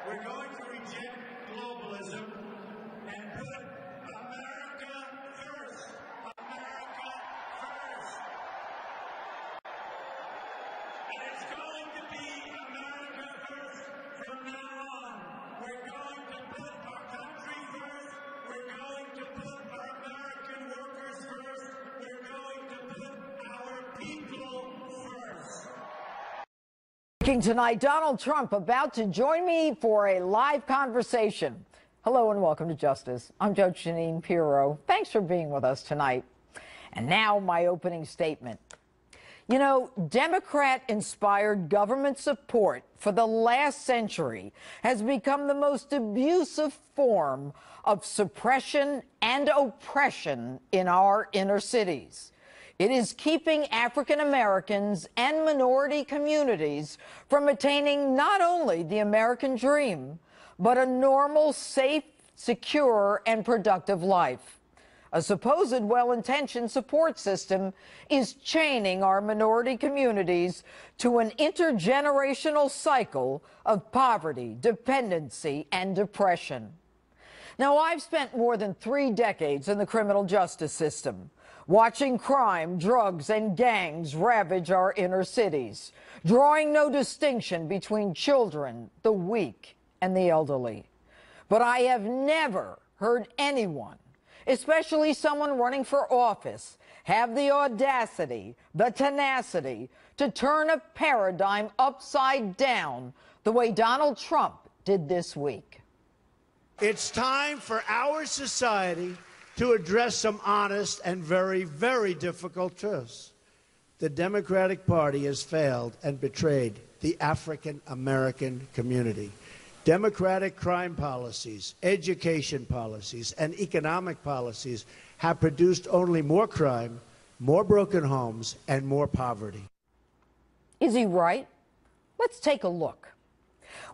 We're going to reject globalism and put America first. America first. And it's going to be America first from now on. We're going to put our country first. We're going to put our American workers first. We're going to put our people first. Tonight, Donald Trump about to join me for a live conversation. Hello and welcome to Justice. I'm Judge Jeanine Pirro. Thanks for being with us tonight. And now my opening statement. You know, Democrat-inspired government support for the last century has become the most abusive form of suppression and oppression in our inner cities. It is keeping African Americans and minority communities from attaining not only the American dream, but a normal, safe, secure, and productive life. A supposed well-intentioned support system is chaining our minority communities to an intergenerational cycle of poverty, dependency, and depression. Now, I've spent more than 3 decades in the criminal justice system, watching crime, drugs, and gangs ravage our inner cities, drawing no distinction between children, the weak, and the elderly. But I have never heard anyone, especially someone running for office, have the audacity, the tenacity to turn a paradigm upside down the way Donald Trump did this week. It's time for our society to address some honest and very, very difficult truths. The Democratic Party has failed and betrayed the African American community. Democratic crime policies, education policies, and economic policies have produced only more crime, more broken homes, and more poverty. Is he right? Let's take a look.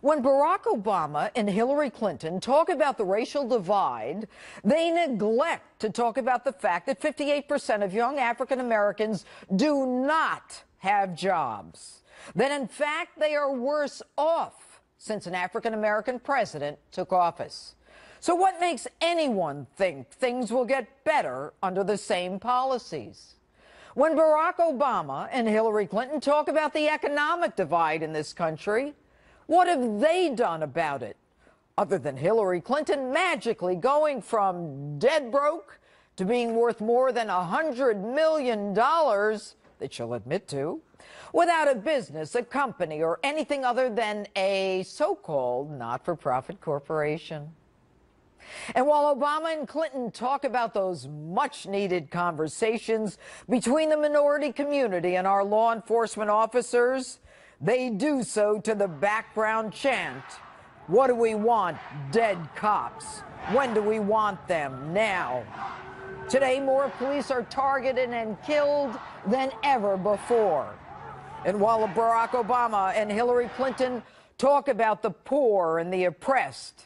When Barack Obama and Hillary Clinton talk about the racial divide, they neglect to talk about the fact that 58% of young African Americans do not have jobs. That, in fact, they are worse off since an African American president took office. So what makes anyone think things will get better under the same policies? When Barack Obama and Hillary Clinton talk about the economic divide in this country, what have they done about it, other than Hillary Clinton magically going from dead broke to being worth more than $100 million that she'll admit to, without a business, a company, or anything other than a so-called not-for-profit corporation? And while Obama and Clinton talk about those much-needed conversations between the minority community and our law enforcement officers, they do so to the background chant, "What do we want? Dead cops. When do we want them? Now." Today, more police are targeted and killed than ever before. And while Barack Obama and Hillary Clinton talk about the poor and the oppressed,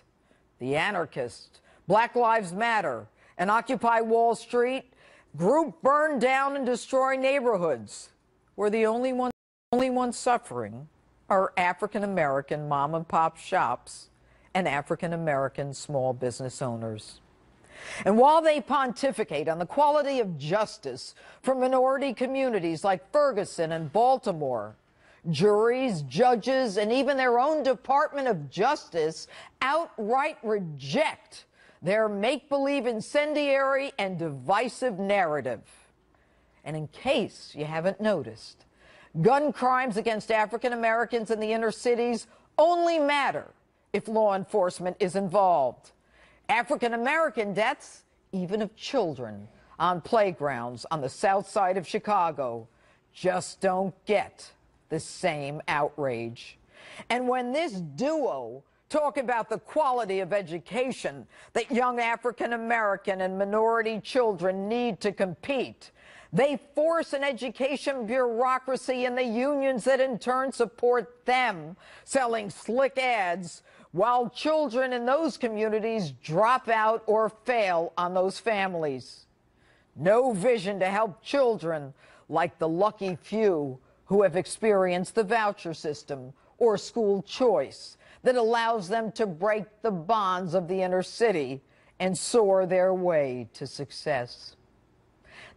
the anarchists, Black Lives Matter, and Occupy Wall Street, group burn down and destroy neighborhoods, where the only ones suffering are African American mom and pop shops and African American small business owners. And while they pontificate on the quality of justice for minority communities like Ferguson and Baltimore, juries, judges, and even their own Department of Justice outright reject their make-believe incendiary and divisive narrative. And in case you haven't noticed, gun crimes against African Americans in the inner cities only matter if law enforcement is involved. African American deaths, even of children, on playgrounds on the south side of Chicago, just don't get the same outrage. And when this duo talk about the quality of education that young African American and minority children need to compete, they force an education bureaucracy and the unions that in turn support them, selling slick ads, while children in those communities drop out or fail on those families. No vision to help children like the lucky few who have experienced the voucher system or school choice that allows them to break the bonds of the inner city and soar their way to success.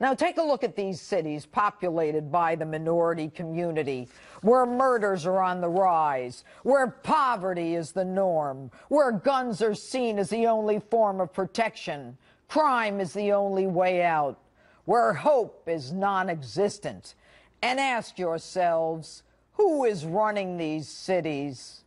Now, take a look at these cities populated by the minority community, where murders are on the rise, where poverty is the norm, where guns are seen as the only form of protection, crime is the only way out, where hope is non-existent. And ask yourselves, who is running these cities?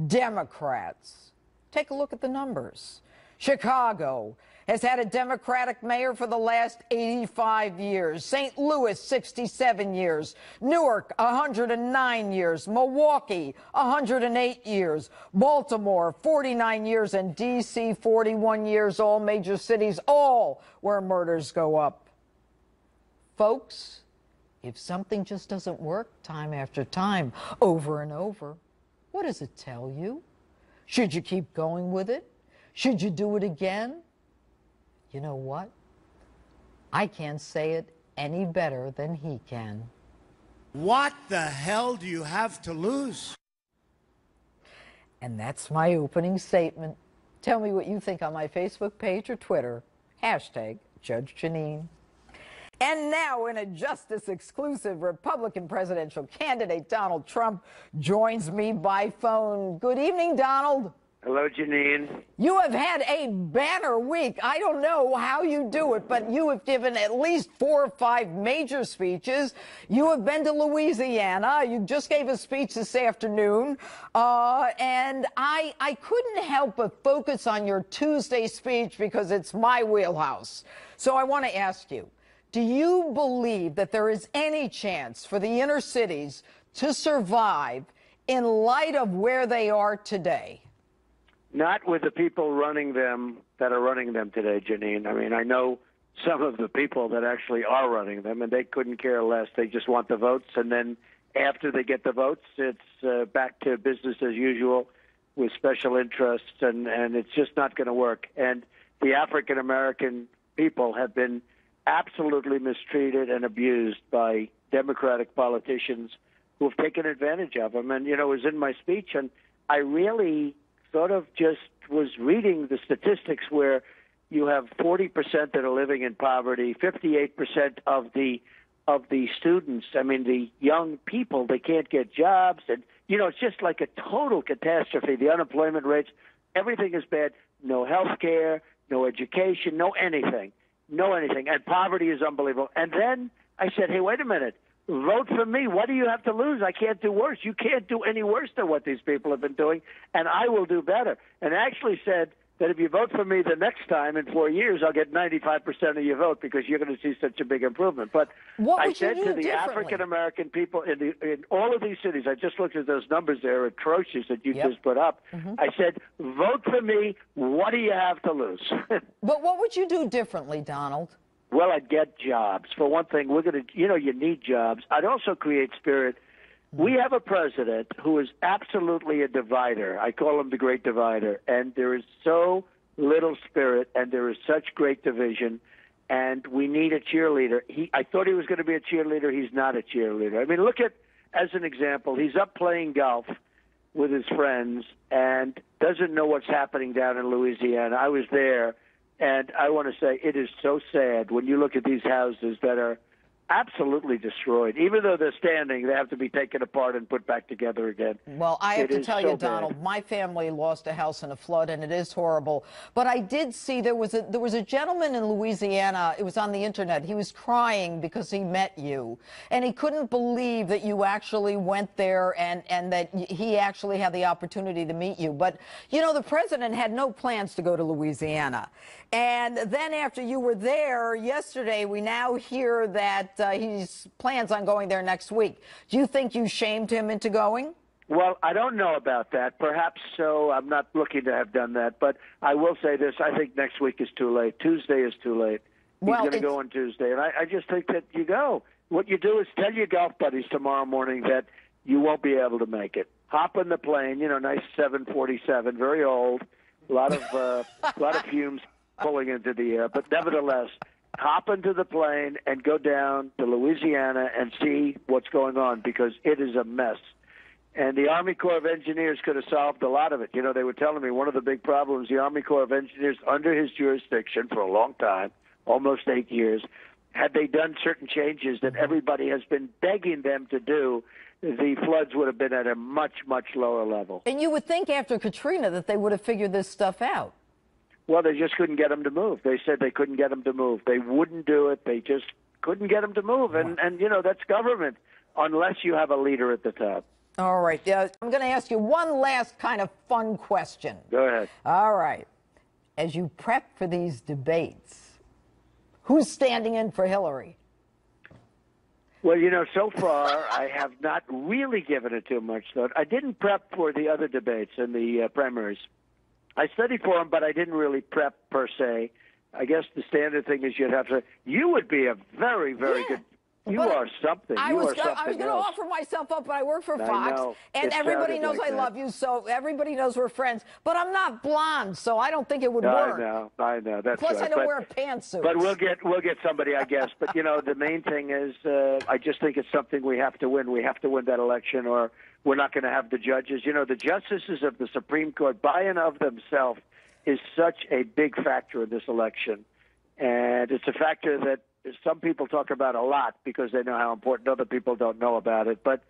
Democrats. Take a look at the numbers. Chicago has had a Democratic mayor for the last 85 years. St. Louis, 67 years. Newark, 109 years. Milwaukee, 108 years. Baltimore, 49 years. And D.C., 41 years. All major cities, all where murders go up. Folks, if something just doesn't work time after time, over and over, what does it tell you? Should you keep going with it? Should you do it again? You know what? I can't say it any better than he can. What the hell do you have to lose? And that's my opening statement. Tell me what you think on my Facebook page or Twitter. Hashtag Judge Jeanine. And now, in a justice-exclusive, Republican presidential candidate Donald Trump joins me by phone. Good evening, Donald. Hello, Jeanine. You have had a banner week. I don't know how you do it, but you have given at least 4 or 5 major speeches. You have been to Louisiana. You just gave a speech this afternoon. And I couldn't help but focus on your Tuesday speech because it's my wheelhouse. So I want to ask you, do you believe that there is any chance for the inner cities to survive in light of where they are today? Not with the people running them that are running them today, Jeanine. I mean, I know some of the people that actually are running them, and they couldn't care less. They just want the votes, and then after they get the votes, it's back to business as usual with special interests, and it's just not going to work. And the African-American people have been absolutely mistreated and abused by Democratic politicians who have taken advantage of them. And, you know, it was in my speech, and I really sort of just was reading the statistics where you have 40% that are living in poverty, 58% of the students, I mean, the young people, they can't get jobs. And, you know, it's just like a total catastrophe. The unemployment rates, everything is bad. No health care, no education, no anything. No anything. And poverty is unbelievable. And then I said, hey, wait a minute. Vote for me. What do you have to lose? I can't do worse. You can't do any worse than what these people have been doing, and I will do better. And actually said that if you vote for me the next time in 4 years, I'll get 95% of your vote because you're going to see such a big improvement. But I said to the African-American people in all of these cities, I just looked at those numbers there, atrocious that you just put up. I said, vote for me. What do you have to lose? But what would you do differently, Donald? Well, I'd get jobs. For one thing, we're going to, you know, you need jobs. I'd also create spirit. We have a president who is absolutely a divider. I call him the great divider. And there is so little spirit, and there is such great division, and we need a cheerleader. I thought he was going to be a cheerleader. He's not a cheerleader. I mean, look at, as an example, he's up playing golf with his friends and doesn't know what's happening down in Louisiana. I was there. And I want to say it is so sad when you look at these houses that are absolutely destroyed. Even though they're standing, they have to be taken apart and put back together again. Well, I have to tell you, Donald, my family lost a house in a flood, and it is horrible. But I did see there was a gentleman in Louisiana. It was on the internet. He was crying because he met you, and he couldn't believe that you actually went there and that he actually had the opportunity to meet you. But, you know, the president had no plans to go to Louisiana. And then after you were there yesterday, we now hear that he plans on going there next week. Do you think you shamed him into going? Well, I don't know about that. Perhaps so. I'm not looking to have done that. But I will say this. I think next week is too late. Tuesday is too late. He's going to go on Tuesday. And I just think that you go. What you do is tell your golf buddies tomorrow morning that you won't be able to make it. Hop in the plane, you know, nice 747, very old, a lot of fumes pulling into the air. But nevertheless, hop into the plane and go down to Louisiana and see what's going on, because it is a mess. And the Army Corps of Engineers could have solved a lot of it. You know, they were telling me one of the big problems, the Army Corps of Engineers, under his jurisdiction for a long time, almost 8 years, had they done certain changes that everybody has been begging them to do, the floods would have been at a much, much lower level. And you would think after Katrina that they would have figured this stuff out. Well, they just couldn't get them to move. They said they couldn't get them to move. They wouldn't do it. They just couldn't get them to move. And you know, that's government, unless you have a leader at the top. All right. I'm going to ask you one last kind of fun question. Go ahead. All right. As you prep for these debates, who's standing in for Hillary? Well, you know, so far I have not really given it too much thought. I didn't prep for the other debates and the primaries. I studied for them, but I didn't really prep per se. I guess the standard thing is you'd have to. You would be a very, very good. You are something. I was going to offer myself up, but I work for Fox, and everybody knows I love you, so everybody knows we're friends. But I'm not blonde, so I don't think it would work. I know. That's Plus, right. I don't wear pantsuits. But we'll get somebody, I guess. But you know, the main thing is, I just think it's something we have to win. We have to win that election, or we're not going to have the judges. You know, the justices of the Supreme Court, by and of themselves, is such a big factor in this election, and it's a factor that some people talk about a lot because they know how important. Other people don't know about it. But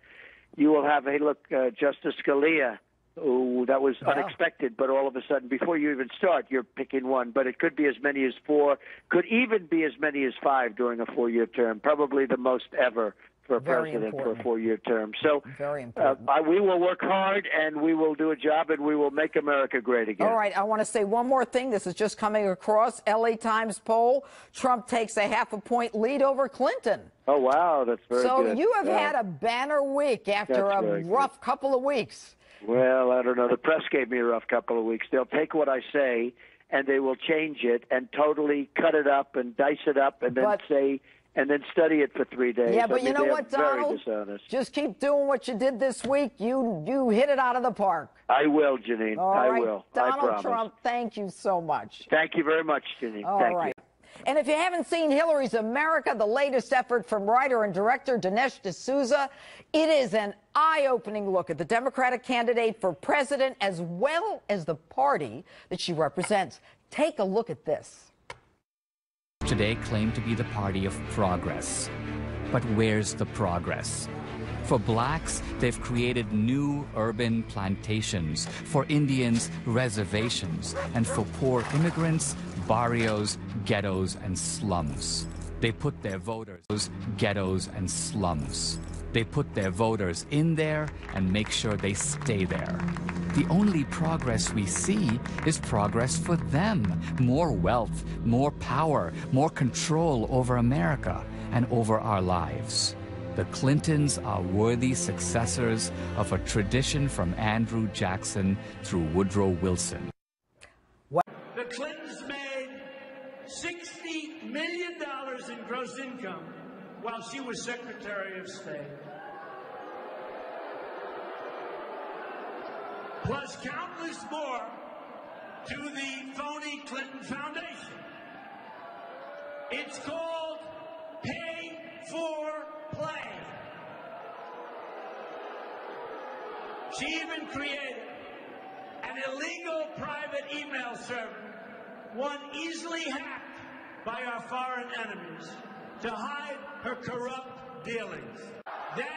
you will have, hey, look, Justice Scalia, who that was unexpected, but all of a sudden, before you even start, you're picking one. But it could be as many as 4, could even be as many as 5 during a 4-year term, probably the most ever for a president for a 4-year term. So very important. We will work hard, and we will do a job, and we will make America great again. All right, I want to say one more thing. This is just coming across. LA Times poll, Trump takes a half-a-point lead over Clinton. Oh, wow, that's very good. So you have had a banner week after a rough couple of weeks. Well, I don't know. The press gave me a rough couple of weeks. They'll take what I say, and they will change it and totally cut it up and dice it up and then say... and then study it for 3 days. Yeah, but you know what, Donald? Just keep doing what you did this week. You hit it out of the park. I will, Jeanine. I will. Donald Trump, thank you so much. Thank you very much, Jeanine. All right. And if you haven't seen Hillary's America, the latest effort from writer and director Dinesh D'Souza, it is an eye-opening look at the Democratic candidate for president as well as the party that she represents. Take a look at this. Today claim to be the party of progress. But where's the progress? For blacks, they've created new urban plantations. For Indians, reservations. And for poor immigrants, barrios, ghettos, and slums. They put their voters, ghettos, and slums. They put their voters in there and make sure they stay there. The only progress we see is progress for them. More wealth, more power, more control over America and over our lives. The Clintons are worthy successors of a tradition from Andrew Jackson through Woodrow Wilson. The Clintons made $60 million in gross income while she was Secretary of State. Plus countless more to the phony Clinton Foundation. It's called Pay for Play. She even created an illegal private email server, one easily hacked by our foreign enemies, to hide her corrupt dealings. Then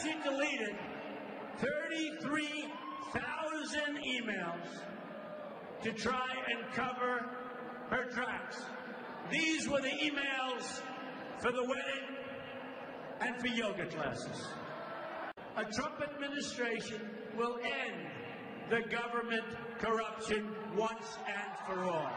she deleted 33,000 emails to try and cover her tracks. These were the emails for the wedding and for yoga classes. A Trump administration will end the government corruption once and for all.